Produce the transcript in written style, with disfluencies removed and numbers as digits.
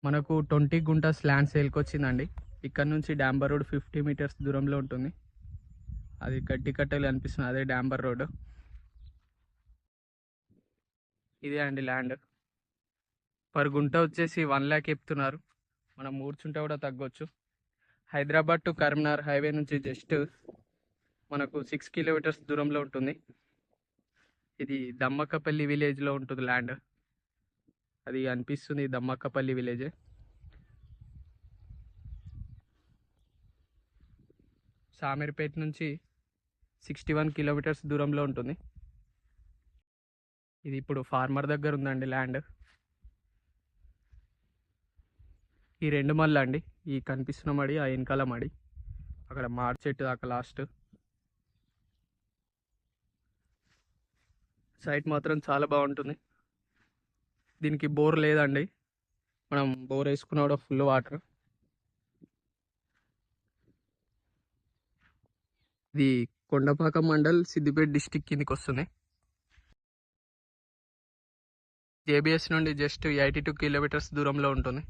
మనకు 20 గుంటాస్ ల్యాండ్ సేల్కి వచ్చిందండి. ఇక్కడ నుంచి డాంబర్ రోడ్ 50 మీటర్స్ దూరంలో ఉంటుంది. అది గడ్డి కట్టలు కనిపిస్తుంది, అదే డాంబర్ రోడ్. ఇదే అండి ల్యాండ్. పర్ గుంట వచ్చేసి 1 lakh చెప్తున్నారు. మనం కూర్చుంటే కూడా తగ్గొచ్చు. హైదరాబాద్ టు కరీంనగర్ హైవే నుంచి జస్ట్ మనకు 6 కిలోమీటర్స్ దూరంలో ఉంటుంది. ఇది దమ్మక్కపల్లి విలేజ్లో ఉంటుంది ల్యాండ్. అది అనిపిస్తుంది దమ్మక్కపల్లి విలేజే. సామీర్పేట నుంచి 61 కిలోమీటర్స్ దూరంలో ఉంటుంది. ఇది ఇప్పుడు ఫార్మర్ దగ్గర ఉందండి ల్యాండ్. ఈ 2 మళ్ళీ అండి, ఈ కనిపిస్తున్న మడి, ఆ వెనకాల మడి, అక్కడ మాడి చెట్టు దాకా లాస్ట్. సైట్ మాత్రం చాలా బాగుంటుంది. దీనికి బోర్ లేదండి, మనం బోర్ వేసుకున్న కూడా ఫుల్ వాటర్. ఇది కొండపాక మండల్, సిద్దిపేట డిస్టిక్ కిందికి వస్తుంది. జేబిఎస్ నుండి జస్ట్ 82 కిలోమీటర్స్ దూరంలో ఉంటుంది.